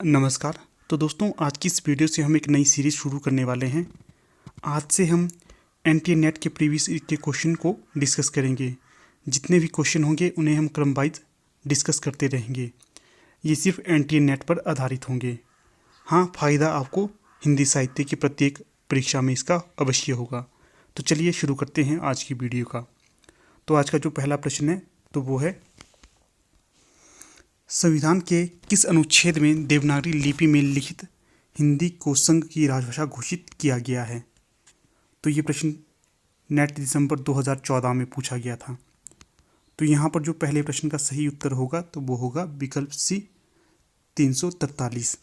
नमस्कार। तो दोस्तों, आज की इस वीडियो से हम एक नई सीरीज़ शुरू करने वाले हैं। आज से हम एनटीए नेट के प्रीवियस ईयर के क्वेश्चन को डिस्कस करेंगे। जितने भी क्वेश्चन होंगे उन्हें हम क्रम वाइज डिस्कस करते रहेंगे। ये सिर्फ एनटीए नेट पर आधारित होंगे। हाँ, फ़ायदा आपको हिंदी साहित्य की प्रत्येक परीक्षा में इसका अवश्य होगा। तो चलिए शुरू करते हैं आज की वीडियो का। तो आज का जो पहला प्रश्न है तो वो है, संविधान के किस अनुच्छेद में देवनागरी लिपि में लिखित हिंदी को संघ की राजभाषा घोषित किया गया है? तो ये प्रश्न नेट दिसंबर 2014 में पूछा गया था। तो यहाँ पर जो पहले प्रश्न का सही उत्तर होगा तो वो होगा विकल्प सी 343।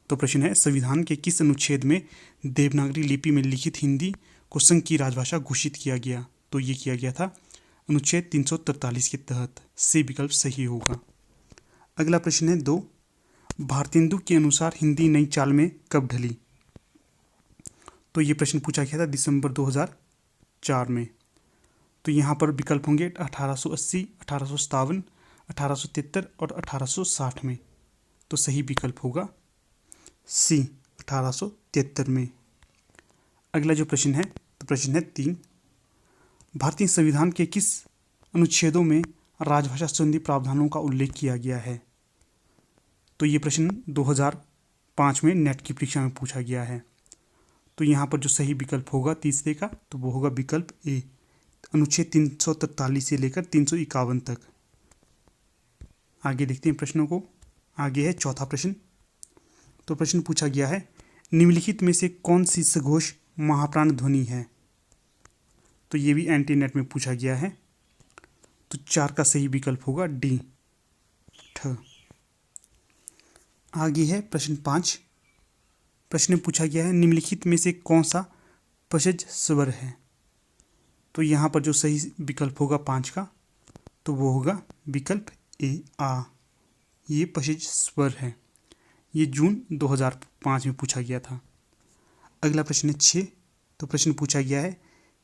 तो प्रश्न है, संविधान के किस अनुच्छेद में देवनागरी लिपि में लिखित हिंदी को संघ की राजभाषा घोषित किया गया? तो ये किया गया था अनुच्छेद 343 के तहत। सी विकल्प सही होगा। अगला प्रश्न है 2, भारतेंदु के अनुसार हिंदी नई चाल में कब ढली? तो ये प्रश्न पूछा गया था दिसंबर 2004 में। तो यहाँ पर विकल्प होंगे 1880, 1857, 1873 और 1860 में। तो सही विकल्प होगा सी 1873 में। अगला जो प्रश्न है तो प्रश्न है 3, भारतीय संविधान के किस अनुच्छेदों में राजभाषा संबंधी प्रावधानों का उल्लेख किया गया है? तो ये प्रश्न 2005 में नेट की परीक्षा में पूछा गया है। तो यहाँ पर जो सही विकल्प होगा तीसरे का तो वो होगा विकल्प ए, अनुच्छेद 343 से लेकर 351 तक। आगे देखते हैं प्रश्नों को। आगे है चौथा प्रश्न। तो प्रश्न पूछा गया है, निम्नलिखित में से कौन सी सघोष महाप्राण ध्वनि है? तो ये भी एनटी नेट में पूछा गया है। तो 4 का सही विकल्प होगा डी, ठ। आगे है प्रश्न 5। प्रश्न पूछा गया है, निम्नलिखित में से कौन सा पशज स्वर है? तो यहाँ पर जो सही विकल्प होगा 5 का तो वो होगा विकल्प ए, आ। ये पशज स्वर है। ये जून 2005 में पूछा गया था। अगला प्रश्न है 6। तो प्रश्न पूछा गया है,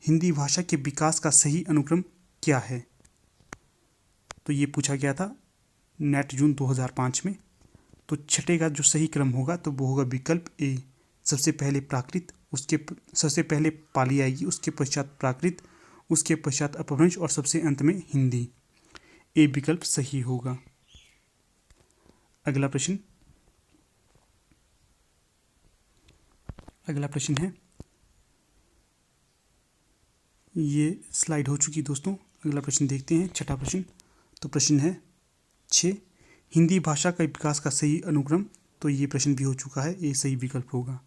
हिंदी भाषा के विकास का सही अनुक्रम क्या है? तो ये पूछा गया था नेट जून 2005 में। तो छठे का जो सही क्रम होगा तो वो होगा विकल्प ए, सबसे पहले प्राकृत, उसके सबसे पहले पाली आएगी, उसके पश्चात प्राकृत, उसके पश्चात अपभ्रंश और सबसे अंत में हिंदी। ए विकल्प सही होगा। अगला प्रश्न है, ये स्लाइड हो चुकी दोस्तों। अगला प्रश्न देखते हैं, छठा प्रश्न। तो प्रश्न है 6, हिंदी भाषा का विकास का सही अनुक्रम। तो ये प्रश्न भी हो चुका है, ये सही विकल्प होगा।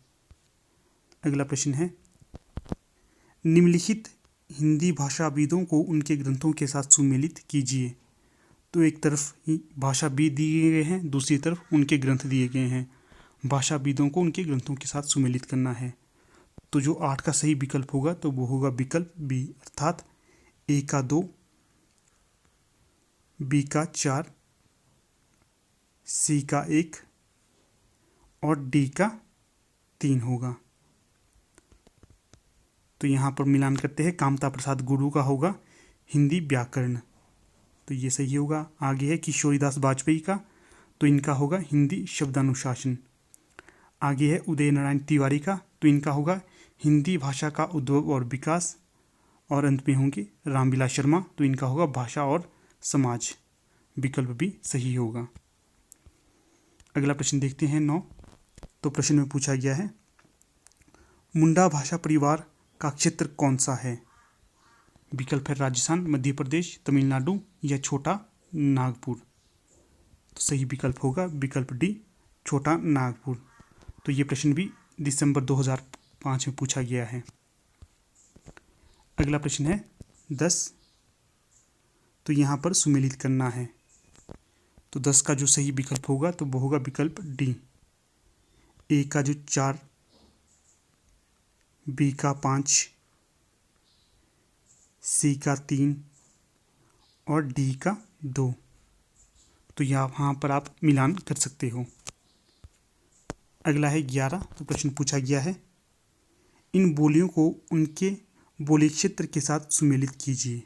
अगला प्रश्न है, निम्नलिखित हिंदी भाषाविदों को उनके ग्रंथों के साथ सुमेलित कीजिए। तो एक तरफ भाषाविद दिए गए हैं, दूसरी तरफ उनके ग्रंथ दिए गए हैं। भाषाविदों को उनके ग्रंथों के साथ सुमेलित करना है। तो जो 8 का सही विकल्प होगा तो वो होगा विकल्प बी, अर्थात ए का 2, बी का 4, सी का 1 और डी का 3 होगा। तो यहाँ पर मिलान करते हैं, कामता प्रसाद गुरु का होगा हिंदी व्याकरण। तो ये सही होगा। आगे है किशोरीदास वाजपेयी का, तो इनका होगा हिंदी शब्दानुशासन। आगे है उदय नारायण तिवारी का, तो इनका होगा हिंदी भाषा का उद्भव और विकास। और अंत में होंगे रामविलास शर्मा, तो इनका होगा भाषा और समाज। विकल्प भी सही होगा। अगला प्रश्न देखते हैं 9। तो प्रश्न में पूछा गया है, मुंडा भाषा परिवार का क्षेत्र कौन सा है? विकल्प है राजस्थान, मध्य प्रदेश, तमिलनाडु या छोटा नागपुर। तो सही विकल्प होगा विकल्प डी, छोटा नागपुर। तो ये प्रश्न भी दिसंबर 2005 में पूछा गया है। अगला प्रश्न है 10। तो यहाँ पर सुमेलित करना है। तो 10 का जो सही विकल्प होगा तो वो होगा विकल्प डी, ए का जो 4, बी का 5, सी का 3 और डी का 2। तो यहाँ पर आप मिलान कर सकते हो। अगला है 11। तो प्रश्न पूछा गया है, इन बोलियों को उनके बोली क्षेत्र के साथ सुमेलित कीजिए।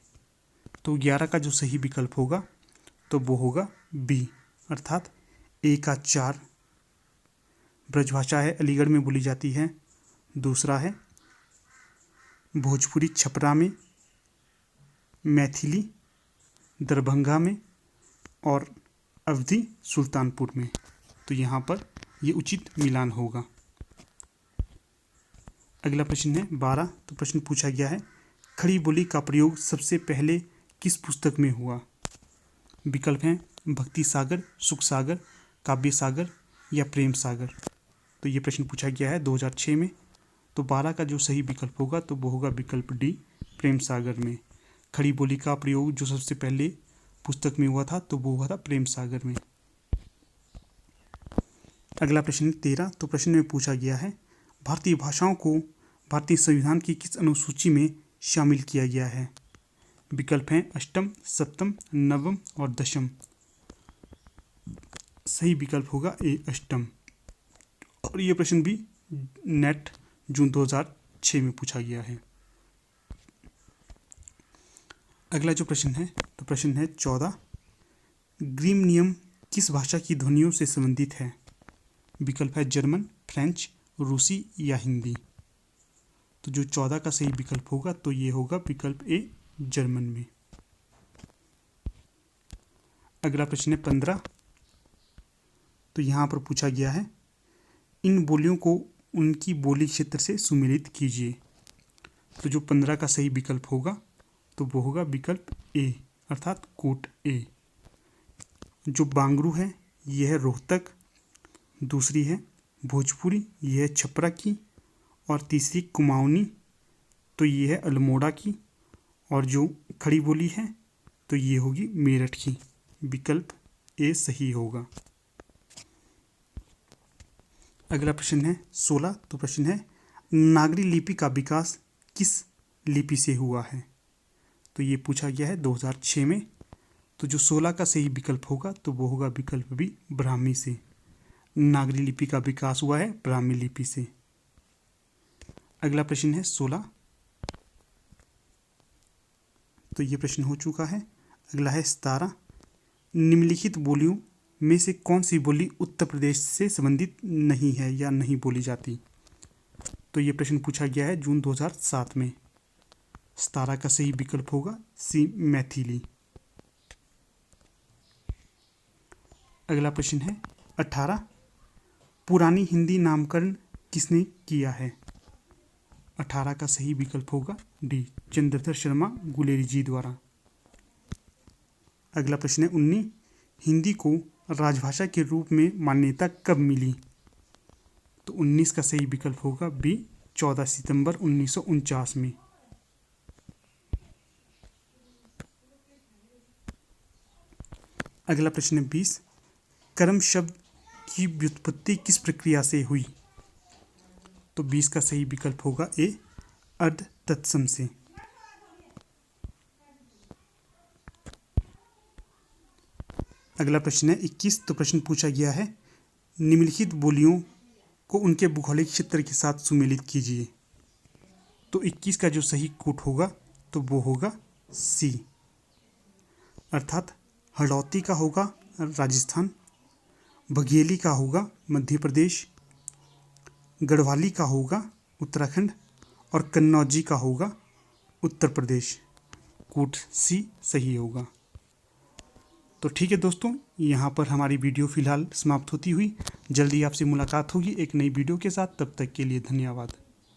तो 11 का जो सही विकल्प होगा तो वो होगा बी, अर्थात ए का 4, ब्रजभाषा है, अलीगढ़ में बोली जाती है। दूसरा है भोजपुरी छपरा में, मैथिली दरभंगा में और अवधी सुल्तानपुर में। तो यहाँ पर ये उचित मिलान होगा। अगला प्रश्न है 12। तो प्रश्न पूछा गया है खड़ी बोली का प्रयोग सबसे पहले किस पुस्तक में हुआ? विकल्प हैं भक्ति सागर, सुख सागर, काव्य सागर या प्रेम सागर। तो ये प्रश्न पूछा गया है 2006 में। तो 12 का जो सही विकल्प होगा तो वो होगा विकल्प डी, प्रेम सागर में। खड़ी बोली का प्रयोग जो सबसे पहले पुस्तक में हुआ था तो वो हुआ था प्रेम सागर में। अगला प्रश्न 13। तो प्रश्न में पूछा गया है भारतीय भाषाओं को भारतीय संविधान की किस अनुसूची में शामिल किया गया है? विकल्प हैं अष्टम, सप्तम, नवम और दशम। सही विकल्प होगा ए, अष्टम। और ये प्रश्न भी नेट जून 2006 में पूछा गया है। अगला जो प्रश्न है तो प्रश्न है 14। ग्रीम नियम किस भाषा की ध्वनियों से संबंधित है? विकल्प है जर्मन, फ्रेंच, रूसी या हिंदी। तो जो 14 का सही विकल्प होगा तो ये होगा विकल्प ए, जर्मन में। अगला प्रश्न है 15। तो यहाँ पर पूछा गया है इन बोलियों को उनकी बोली क्षेत्र से सुमेलित कीजिए। तो जो 15 का सही विकल्प होगा तो वो होगा विकल्प ए, अर्थात कोट ए। जो बांगरू है यह है रोहतक, दूसरी है भोजपुरी, यह है छपरा की, और तीसरी कुमाऊनी तो ये है अल्मोड़ा की, और जो खड़ी बोली है तो ये होगी मेरठ की। विकल्प ए सही होगा। अगला प्रश्न है 16। तो प्रश्न है नागरी लिपि का विकास किस लिपि से हुआ है? तो ये पूछा गया है 2006 में। तो जो 16 का सही विकल्प होगा तो वो होगा विकल्प बी, ब्राह्मी से। नागरी लिपि का विकास हुआ है ब्राह्मी लिपि से। अगला प्रश्न है 16। तो ये प्रश्न हो चुका है। अगला है 17। निम्नलिखित बोलियों में से कौन सी बोली उत्तर प्रदेश से संबंधित नहीं है या नहीं बोली जाती? तो ये प्रश्न पूछा गया है जून 2007 में। 17 का सही विकल्प होगा सी, मैथिली। अगला प्रश्न है 18। पुरानी हिंदी नामकरण किसने किया है? 18 का सही विकल्प होगा डी, चंद्रधर शर्मा गुलेरी जी द्वारा। अगला प्रश्न है 19। हिंदी को राजभाषा के रूप में मान्यता कब मिली? तो 19 का सही विकल्प होगा बी, 14 सितंबर 1949 में। अगला प्रश्न है 20। कर्म शब्द की व्युत्पत्ति किस प्रक्रिया से हुई? तो 20 का सही विकल्प होगा ए, अर्ध तत्सम से। अगला प्रश्न है 21। तो प्रश्न पूछा गया है निम्नलिखित बोलियों को उनके भौगोलिक क्षेत्र के साथ सुमेलित कीजिए। तो 21 का जो सही कोट होगा तो वो होगा सी, अर्थात हड़ौती का होगा राजस्थान, बघेली का होगा मध्य प्रदेश, गढ़वाली का होगा उत्तराखंड और कन्नौजी का होगा उत्तर प्रदेश। कोट सी सही होगा। तो ठीक है दोस्तों, यहाँ पर हमारी वीडियो फ़िलहाल समाप्त होती हुई। जल्दी आपसे मुलाकात होगी एक नई वीडियो के साथ। तब तक के लिए धन्यवाद।